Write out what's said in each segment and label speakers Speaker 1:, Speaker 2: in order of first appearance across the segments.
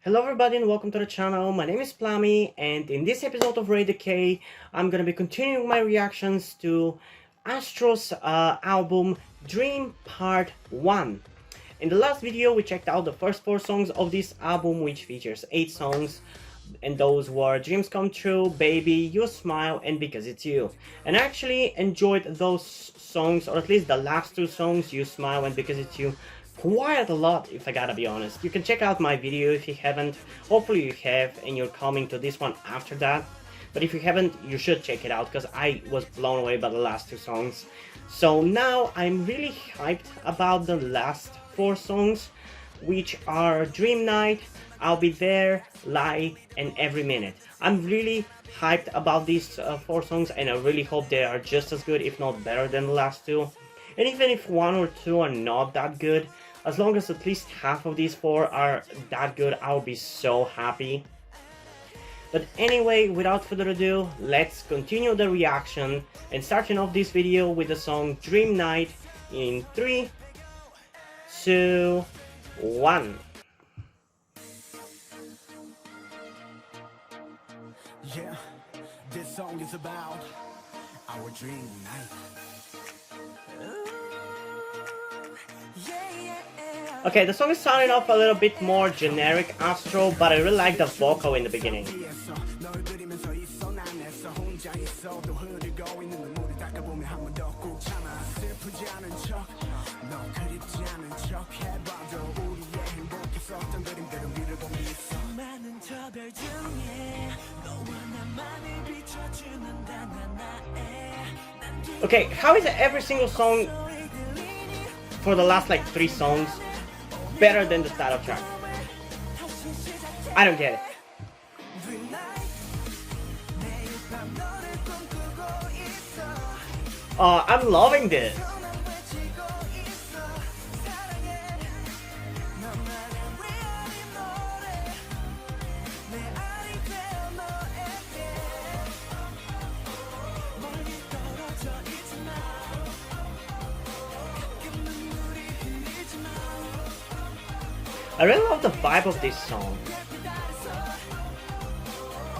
Speaker 1: Hello everybody and welcome to the channel. My name is Plami, and in this episode of Radio K, I'm gonna be continuing my reactions to Astro's album Dream Part 1. In the last video we checked out the first 4 songs of this album, which features 8 songs, and those were Dreams Come True, Baby, You Smile, and Because It's You. And I actually enjoyed those songs, or at least the last 2 songs, You Smile and Because It's You, quite a lot, if I gotta be honest. You can check out my video if you haven't. Hopefully you have and you're coming to this one after that. But if you haven't, you should check it out because I was blown away by the last 2 songs. So now I'm really hyped about the last 4 songs, which are Dream Night, I'll Be There, Lie, and Every Minute. I'm really hyped about these 4 songs, and I really hope they are just as good, if not better than the last 2. And even if 1 or 2 are not that good, as long as at least half of these 4 are that good, I'll be so happy. But anyway, without further ado, let's continue the reaction and starting off this video with the song Dream Night in 3, 2, 1.
Speaker 2: Yeah, this song is about our dream night.
Speaker 1: Okay, the song is sounding off a little bit more generic Astro, but I really like the vocal in the beginning. Okay, how is every single song for the last like 3 songs better than the title track? I don't get it. I'm loving this. I really love the vibe of this song.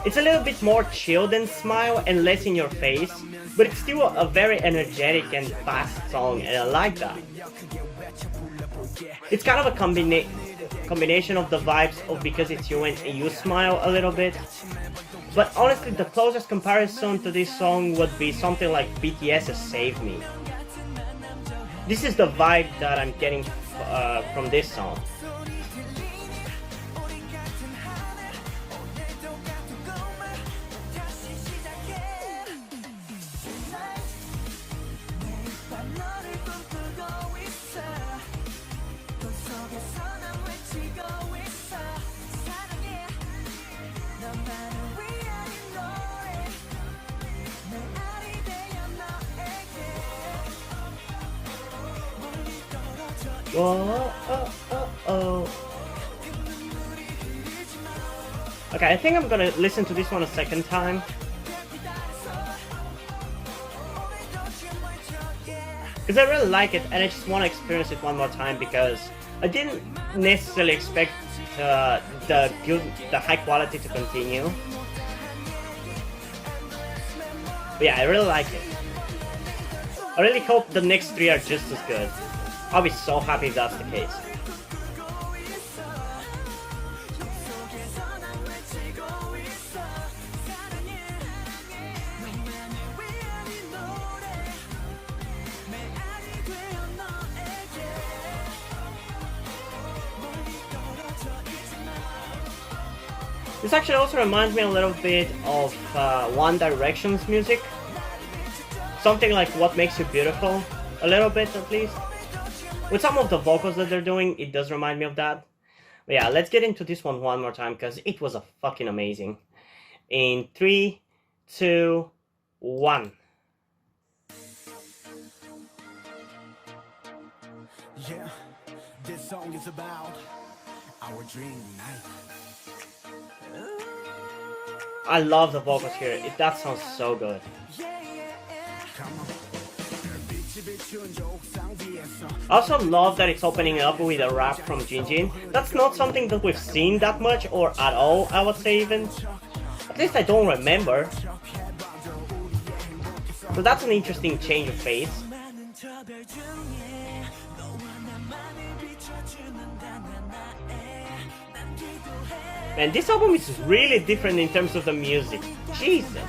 Speaker 1: It's a little bit more chill than Smile and less in your face, but it's still a very energetic and fast song, and I like that. It's kind of a combination of the vibes of Because It's You and You Smile a little bit. But honestly, the closest comparison to this song would be something like BTS's Save Me. This is the vibe that I'm getting from this song. Oh. Okay, I think I'm gonna listen to this one a second time. Because I really like it and I just want to experience it one more time, because I didn't necessarily expect the high quality to continue. But yeah, I really like it. I really hope the next 3 are just as good. I'll be so happy if that's the case. This actually also reminds me a little bit of One Direction's music. Something like What Makes You Beautiful, a little bit at least. With some of the vocals that they're doing, it does remind me of that. But yeah, let's get into this one more time, because it was a fucking amazing. In 3, 2, 1.
Speaker 2: Yeah, this song is about our dream night.
Speaker 1: I love the vocals here. That sounds so good.
Speaker 2: Come on.
Speaker 1: I also love that it's opening up with a rap from Jinjin. That's not something that we've seen that much, or at all, I would say even. At least I don't remember. So that's an interesting change of pace. Man, this album is really different in terms of the music. Jesus.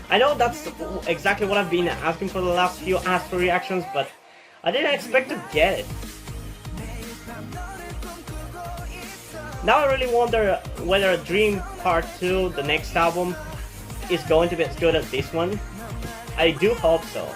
Speaker 1: I know that's exactly what I've been asking for the last few ASTRO reactions, but I didn't expect to get it. Now I really wonder whether Dream Part 2, the next album, is going to be as good as this one. I do hope so.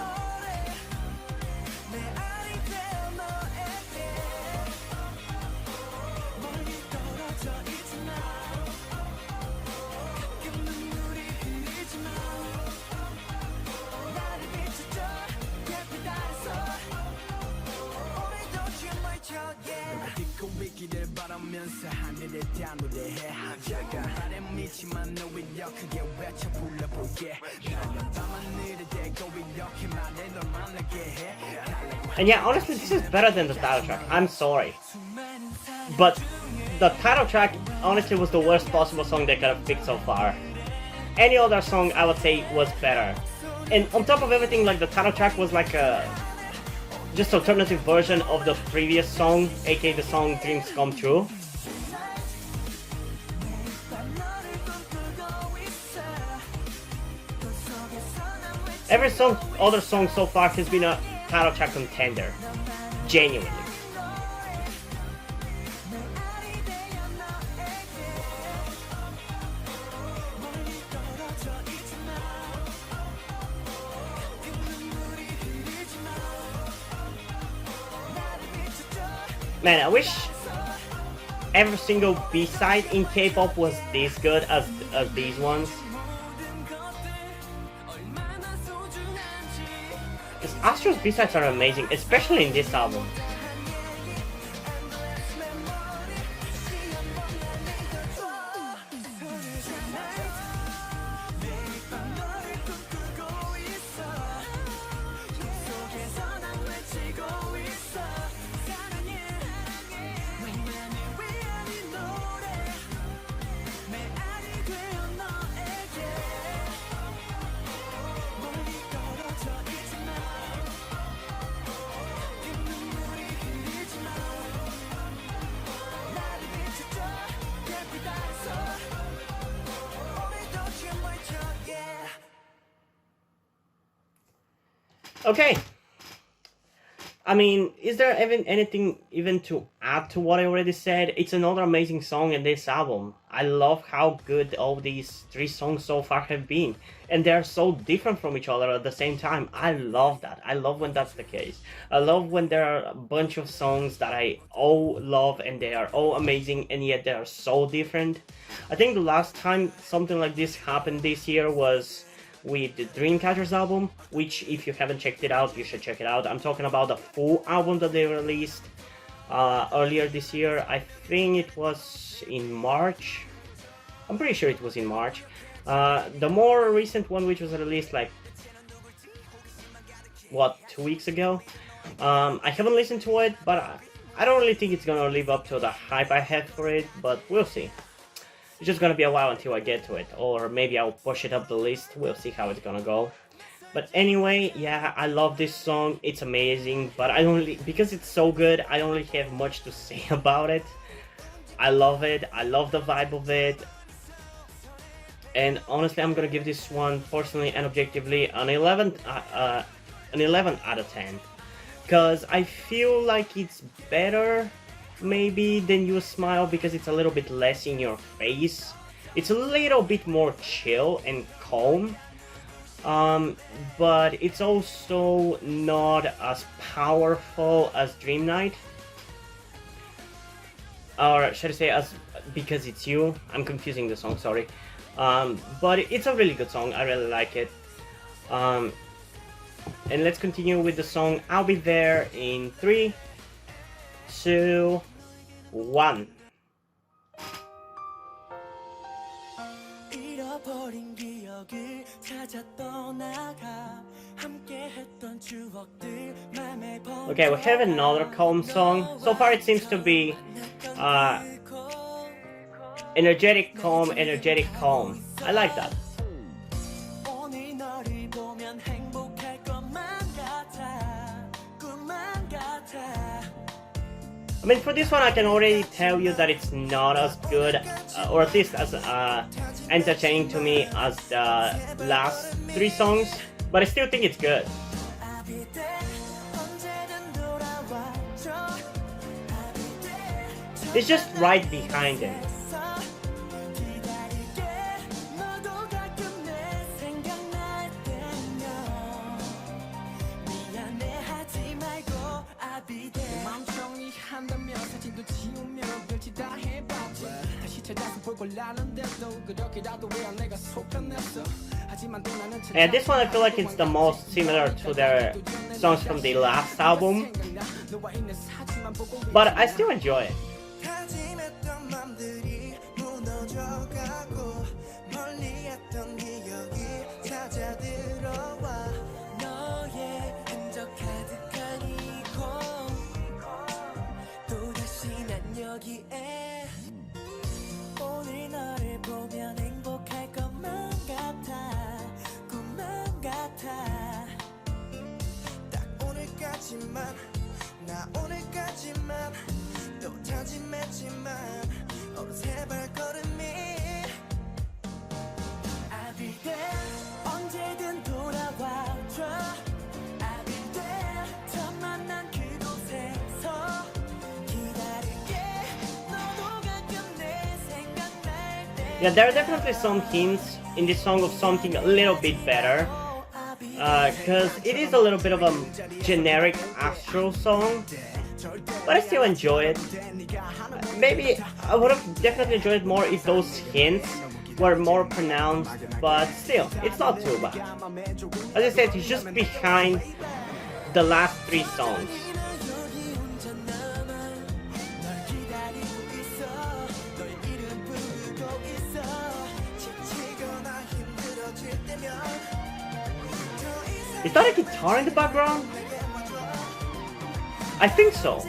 Speaker 1: And yeah, honestly, this is better than the title track. I'm sorry. But the title track honestly was the worst possible song they could have picked so far. Any other song I would say was better. And on top of everything, like the title track was like a just alternative version of the previous song, aka the song Dreams Come True. Every other song so far has been a title track contender. Genuinely. Man, I wish every single B-side in K-pop was this good as these ones. Because ASTRO's B-sides are amazing, especially in this album. Okay. I mean, is there even anything even to add to what I already said? It's another amazing song in this album. I love how good all these 3 songs so far have been. And they're so different from each other at the same time. I love that. I love when that's the case. I love when there are a bunch of songs that I all love and they are all amazing and yet they are so different. I think the last time something like this happened this year was with the Dreamcatcher's album, which if you haven't checked it out, you should check it out. I'm talking about the full album that they released earlier this year. I think it was in March. I'm pretty sure it was in March. The more recent one, which was released like, what, 2 weeks ago? I haven't listened to it, but I don't really think it's gonna live up to the hype I had for it, but we'll see. It's just gonna be a while until I get to it, or maybe I'll push it up the list. We'll see how it's gonna go. But anyway, yeah, I love this song. It's amazing, but because it's so good, I don't really have much to say about it. I love it. I love the vibe of it. And honestly, I'm gonna give this one, personally and objectively, an 11 out of 10. Because I feel like it's better maybe than You Smile because it's a little bit less in your face. It's a little bit more chill and calm, but it's also not as powerful as Dream Night, or should I say as Because It's You. I'm confusing the song, sorry. But it's a really good song. I really like it. And let's continue with the song I'll Be There in 3, 2, 1. Okay, we have another calm song. So far it seems to be energetic, calm, energetic, calm. I like that. I mean, for this one, I can already tell you that it's not as good, or at least as entertaining to me as the last 3 songs, but I still think it's good. It's just right behind him. And this one I feel like it's the most similar to their songs from the last album, but I still enjoy it. Yeah, there are definitely some hints in this song of something a little bit better, because it is a little bit of a generic ASTRO song, but I still enjoy it. Maybe I would have definitely enjoyed it more if those hints were more pronounced, but still, it's not too bad. As I said, it's just behind the last 3 songs. Is that a guitar in the background? I think so.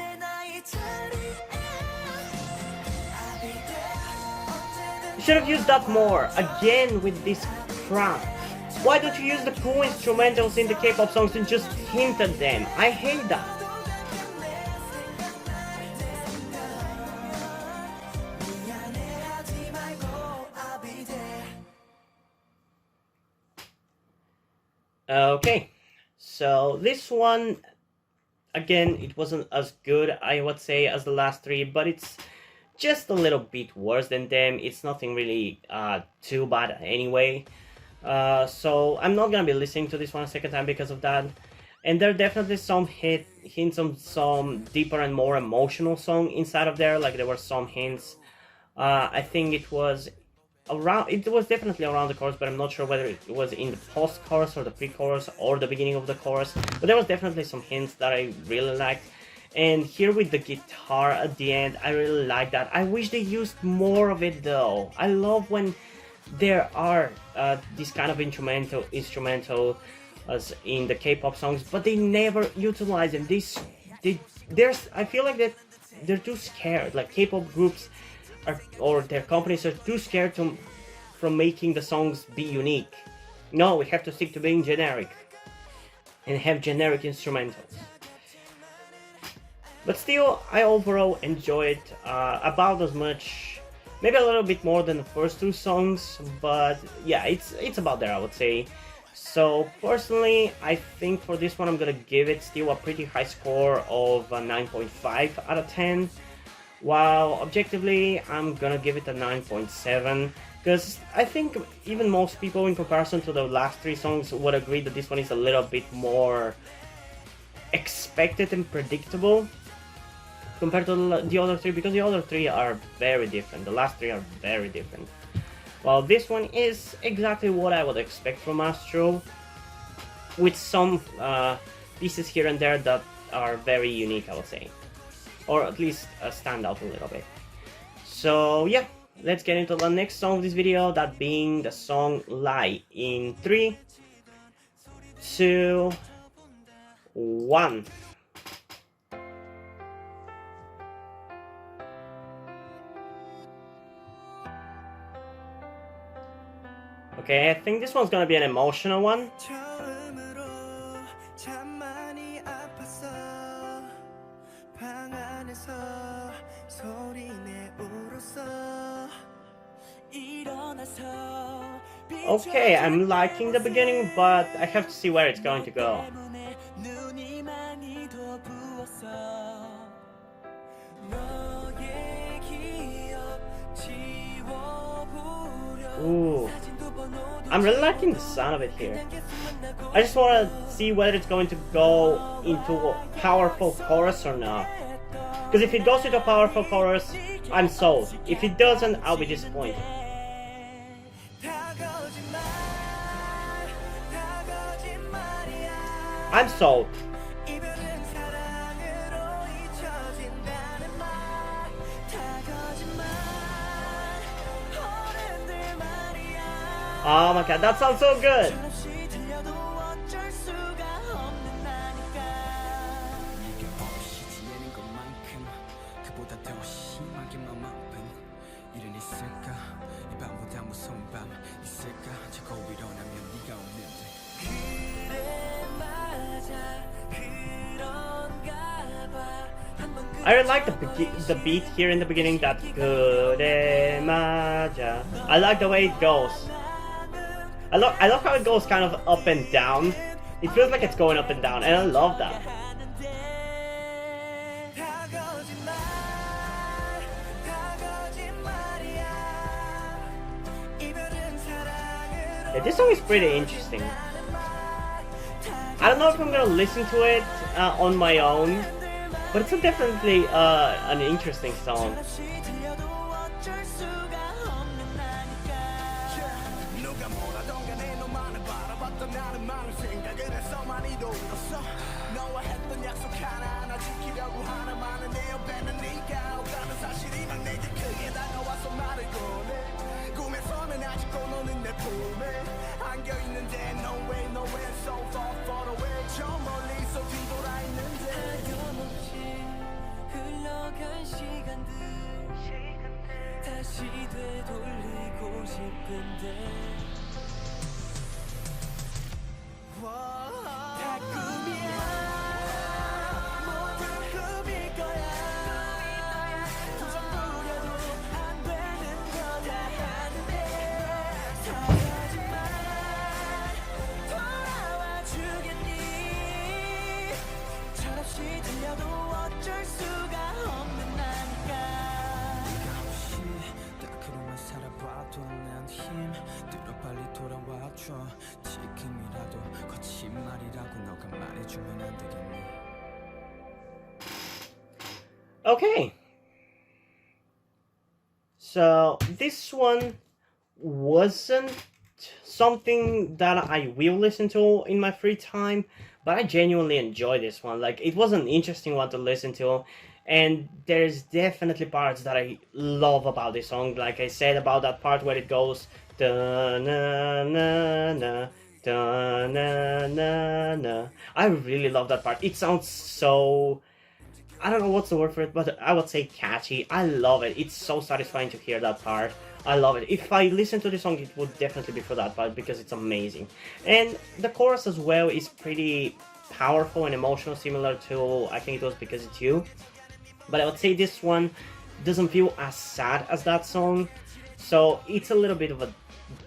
Speaker 1: You should have used that more. Again with this crap. Why don't you use the cool instrumentals in the K-pop songs and just hint at them? I hate that. Okay, so this one, again, it wasn't as good, I would say, as the last 3, but it's just a little bit worse than them. It's nothing really too bad anyway. So I'm not gonna be listening to this one a second time because of that. And there are definitely some hints of some deeper and more emotional song inside of there. Like there were some hints. I think it was definitely around the chorus, but I'm not sure whether it was in the post-chorus or the pre-chorus or the beginning of the chorus. But there was definitely some hints that I really liked. And here with the guitar at the end, I really like that. I wish they used more of it though. I love when there are this kind of instrumental as in the K-pop songs, but they never utilize them. I feel like that they're too scared. Like K-pop groups or their companies are too scared from making the songs be unique. No, we have to stick to being generic and have generic instrumentals. But still, I overall enjoy it about as much, maybe a little bit more than the first 2 songs, but yeah, it's about there, I would say. So personally, I think for this one I'm gonna give it still a pretty high score of 9.5 out of 10. While objectively, I'm gonna give it a 9.7, because I think even most people in comparison to the last 3 songs would agree that this one is a little bit more expected and predictable compared to the other 3, because the other 3 are very different. The last 3 are very different. While this one is exactly what I would expect from ASTRO, with some pieces here and there that are very unique, I would say. Or at least stand out a little bit. So yeah, let's get into the next song of this video, that being the song Lie, in 3, 2, 1. Okay, I think this one's gonna be an emotional one. Okay, I'm liking the beginning, but I have to see where it's going to go. Ooh. I'm really liking the sound of it here. I just want to see whether it's going to go into a powerful chorus or not. Because if it goes into a powerful chorus, I'm sold. If it doesn't, I'll be disappointed. I'm sold. Oh my god, that sounds so good! I really like the beat here in the beginning, that 그대 맞아. I like the way it goes. I love how it goes kind of up and down. It feels like it's going up and down, and I love that. Yeah, this song is pretty interesting. I don't know if I'm gonna listen to it on my own, but it's definitely an interesting song. Okay, so this one wasn't something that I will listen to in my free time, but I genuinely enjoy this one. Like, it was an interesting one to listen to, and there's definitely parts that I love about this song. Like I said, about that part where it goes da na na na da na na na. I really love that part. It sounds so, I don't know what's the word for it, but I would say catchy. I love it. It's so satisfying to hear that part. I love it. If I listen to the song, it would definitely be for that part, because it's amazing. And the chorus as well is pretty powerful and emotional, similar to, I think it was Because It's You. But I would say this one doesn't feel as sad as that song, so it's a little bit of a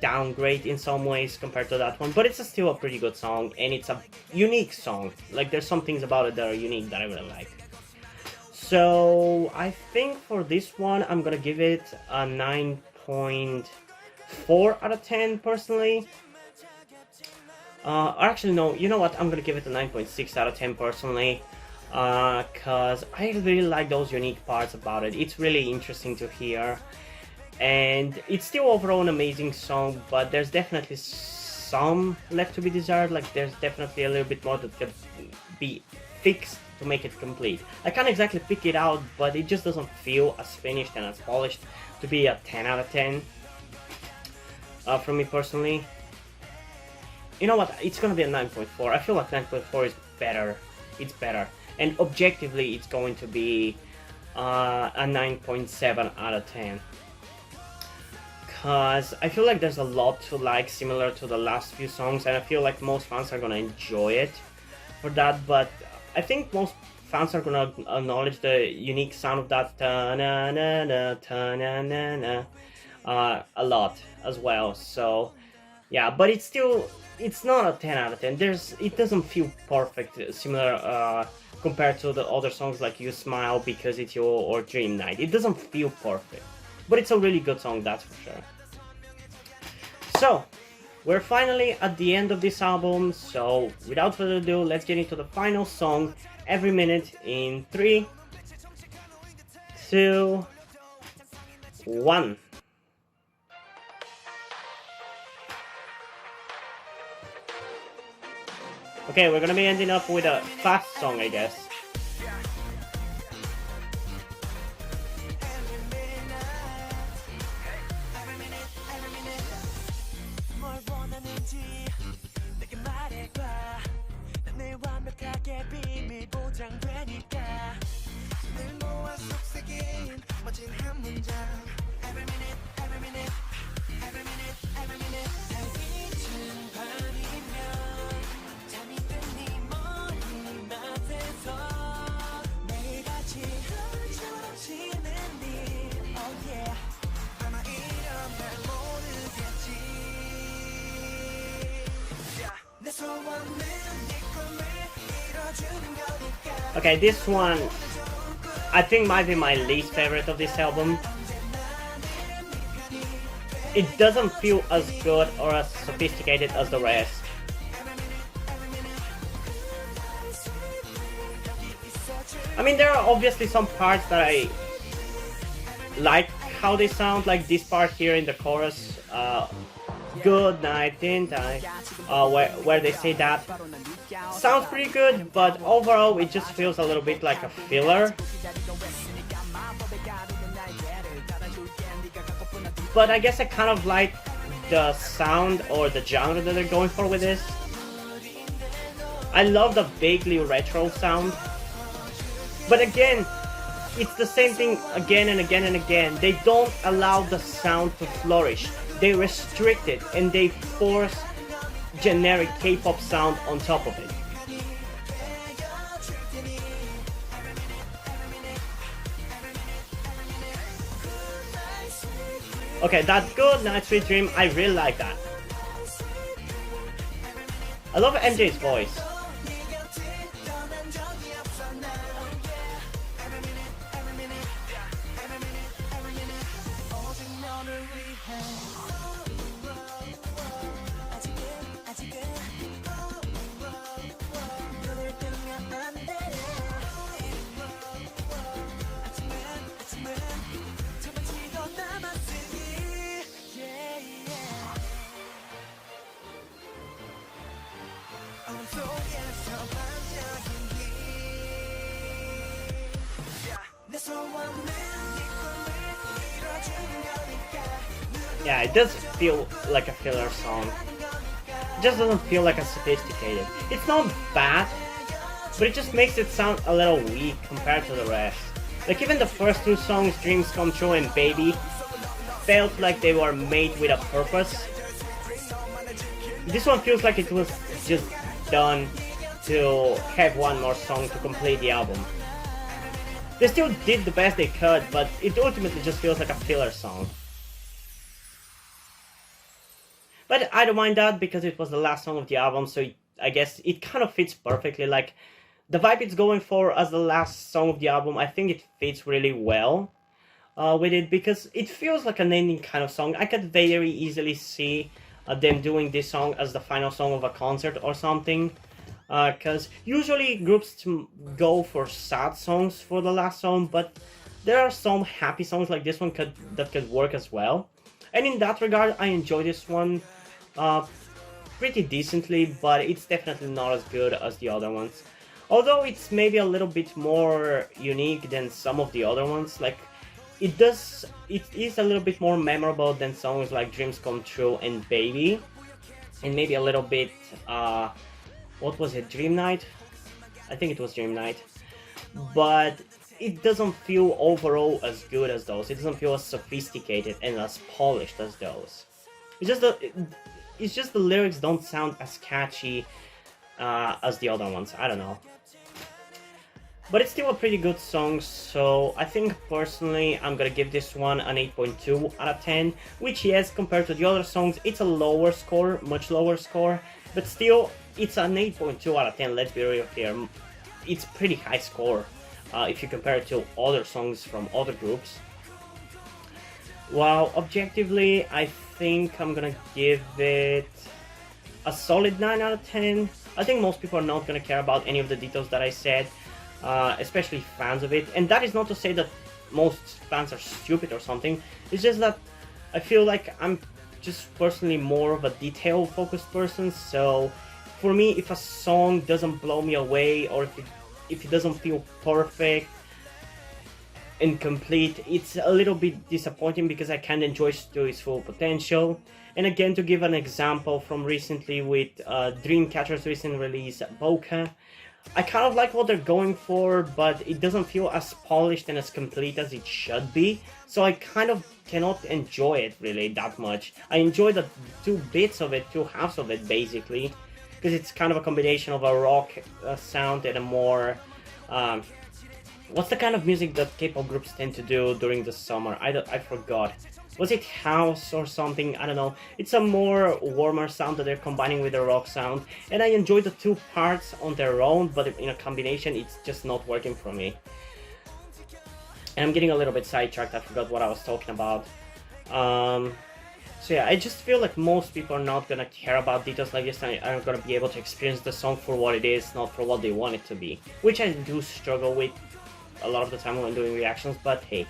Speaker 1: downgrade in some ways compared to that one, but it's still a pretty good song, and it's a unique song. Like, there's some things about it that are unique that I really like. So I think for this one, I'm gonna give it a 9.4 out of 10 personally. Actually, no, you know what? I'm gonna give it a 9.6 out of 10 personally. Because I really like those unique parts about it. It's really interesting to hear. And it's still overall an amazing song, but there's definitely some left to be desired. Like, there's definitely a little bit more that could be fixed to make it complete. I can't exactly pick it out, but it just doesn't feel as finished and as polished to be a 10 out of 10 for me personally. You know what, it's gonna be a 9.4. I feel like 9.4 is better. It's better. And objectively, it's going to be a 9.7 out of 10. Because I feel like there's a lot to like similar to the last few songs, and I feel like most fans are gonna enjoy it for that, but I think most fans are gonna acknowledge the unique sound of that ta-na-na-na, ta-na-na-na, a lot as well. So yeah, but it's not a 10 out of 10. It doesn't feel perfect, similar compared to the other songs like You Smile, Because It's You, or Dream Night. It doesn't feel perfect, but it's a really good song, that's for sure. So, we're finally at the end of this album, so without further ado, let's get into the final song, Every Minute, in 3, 2, 1. Okay, we're gonna be ending up with a fast song, I guess. Okay, this one I think might be my least favorite of this album. It doesn't feel as good or as sophisticated as the rest. I mean, there are obviously some parts that I like how they sound, like this part here in the chorus, good night, didn't I? Where they say that. Sounds pretty good, but overall it just feels a little bit like a filler. But I guess I kind of like the sound or the genre that they're going for with this. I love the vaguely retro sound. But again, it's the same thing again and again and again. They don't allow the sound to flourish. They restrict it and they force generic K-pop sound on top of it. Okay, that Good Night Sweet Dream, I really like that. I love MJ's voice. Yeah, it does feel like a filler song. It just doesn't feel like a sophisticated. It's not bad, but it just makes it sound a little weak compared to the rest. Like even the first two songs, Dreams Come True and Baby, felt like they were made with a purpose. This one feels like it was just done to have one more song to complete the album. They still did the best they could, but it ultimately just feels like a filler song. But I don't mind that because it was the last song of the album, so I guess it kind of fits perfectly. Like, the vibe it's going for as the last song of the album, I think it fits really well with it because it feels like an ending kind of song. I could very easily see them doing this song as the final song of a concert or something. Because usually groups go for sad songs for the last song, but there are some happy songs like this one that could work as well. And in that regard, I enjoy this one pretty decently, but it's definitely not as good as the other ones. Although it's maybe a little bit more unique than some of the other ones, like it is a little bit more memorable than songs like Dreams Come True and Baby, and maybe a little bit, what was it, Dream Night? I think it was Dream Night. But it doesn't feel overall as good as those. It doesn't feel as sophisticated and as polished as those. It's just the lyrics don't sound as catchy as the other ones. I don't know. But it's still a pretty good song, so I think personally I'm gonna give this one an 8.2 out of 10, which, yes, compared to the other songs, it's a lower score, much lower score, but still, it's an 8.2 out of 10, let's be real here. It's pretty high score if you compare it to other songs from other groups. While objectively, I think I'm gonna give it a solid 9 out of 10. I think most people are not gonna care about any of the details that I said. Especially fans of it, and that is not to say that most fans are stupid or something. It's just that I feel like I'm just personally more of a detail focused person, so for me, if a song doesn't blow me away, or if it doesn't feel perfect and complete, it's a little bit disappointing because I can't enjoy it to its full potential. And again, to give an example from recently with Dreamcatcher's recent release, Bokeh, I kind of like what they're going for, but it doesn't feel as polished and as complete as it should be, so I kind of cannot enjoy it really that much. I enjoy the two bits of it, two halves of it basically, because it's kind of a combination of a rock sound and a more... what's the kind of music that K-pop groups tend to do during the summer? I forgot. Was it house or something? I don't know. It's a more warmer sound that they're combining with the rock sound, and I enjoy the two parts on their own, but in a combination it's just not working for me. And I'm getting a little bit sidetracked, I forgot what I was talking about. So yeah, I just feel like most people are not gonna care about details like this and are gonna be able to experience the song for what it is, not for what they want it to be. Which I do struggle with a lot of the time when doing reactions, but hey.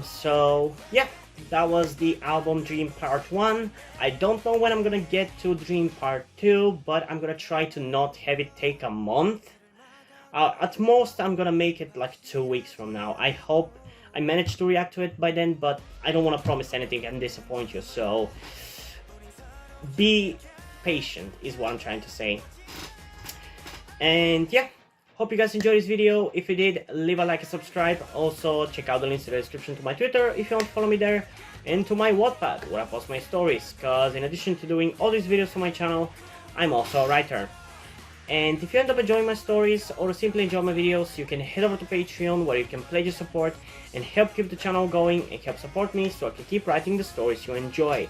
Speaker 1: So yeah, that was the album Dream Part 1. I don't know when I'm gonna get to Dream Part 2, but I'm gonna try to not have it take a month. At most, I'm gonna make it like 2 weeks from now. I hope I manage to react to it by then, but I don't want to promise anything and disappoint you, so be patient is what I'm trying to say. And yeah, hope you guys enjoyed this video. If you did, leave a like and subscribe. Also, check out the links in the description to my Twitter if you want to follow me there, and to my Wattpad where I post my stories, because in addition to doing all these videos for my channel, I'm also a writer. And if you end up enjoying my stories or simply enjoy my videos, you can head over to Patreon where you can pledge your support and help keep the channel going and help support me so I can keep writing the stories you enjoy.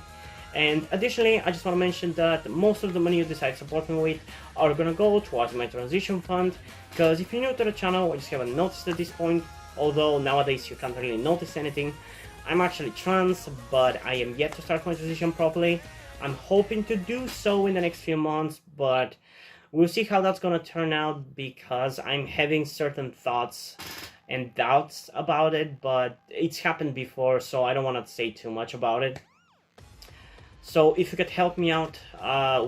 Speaker 1: And additionally, I just want to mention that most of the money you decide to support me with are gonna go towards my transition fund, because if you're new to the channel or just haven't noticed at this point, although nowadays you can't really notice anything, I'm actually trans, but I am yet to start my transition properly. I'm hoping to do so in the next few months, but we'll see how that's gonna turn out, because I'm having certain thoughts and doubts about it, but it's happened before, so I don't want to say too much about it. So if you could help me out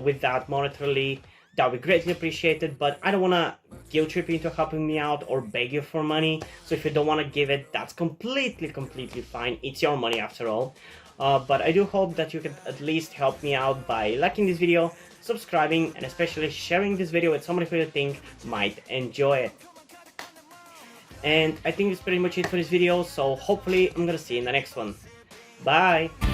Speaker 1: with that monetarily, that would be greatly appreciated, but I don't want to guilt trip you into helping me out or beg you for money, so if you don't want to give it, that's completely fine. It's your money after all. But I do hope that you could at least help me out by liking this video, subscribing, and especially sharing this video with somebody who you think might enjoy it. And I think that's pretty much it for this video, so hopefully I'm gonna see you in the next one. Bye!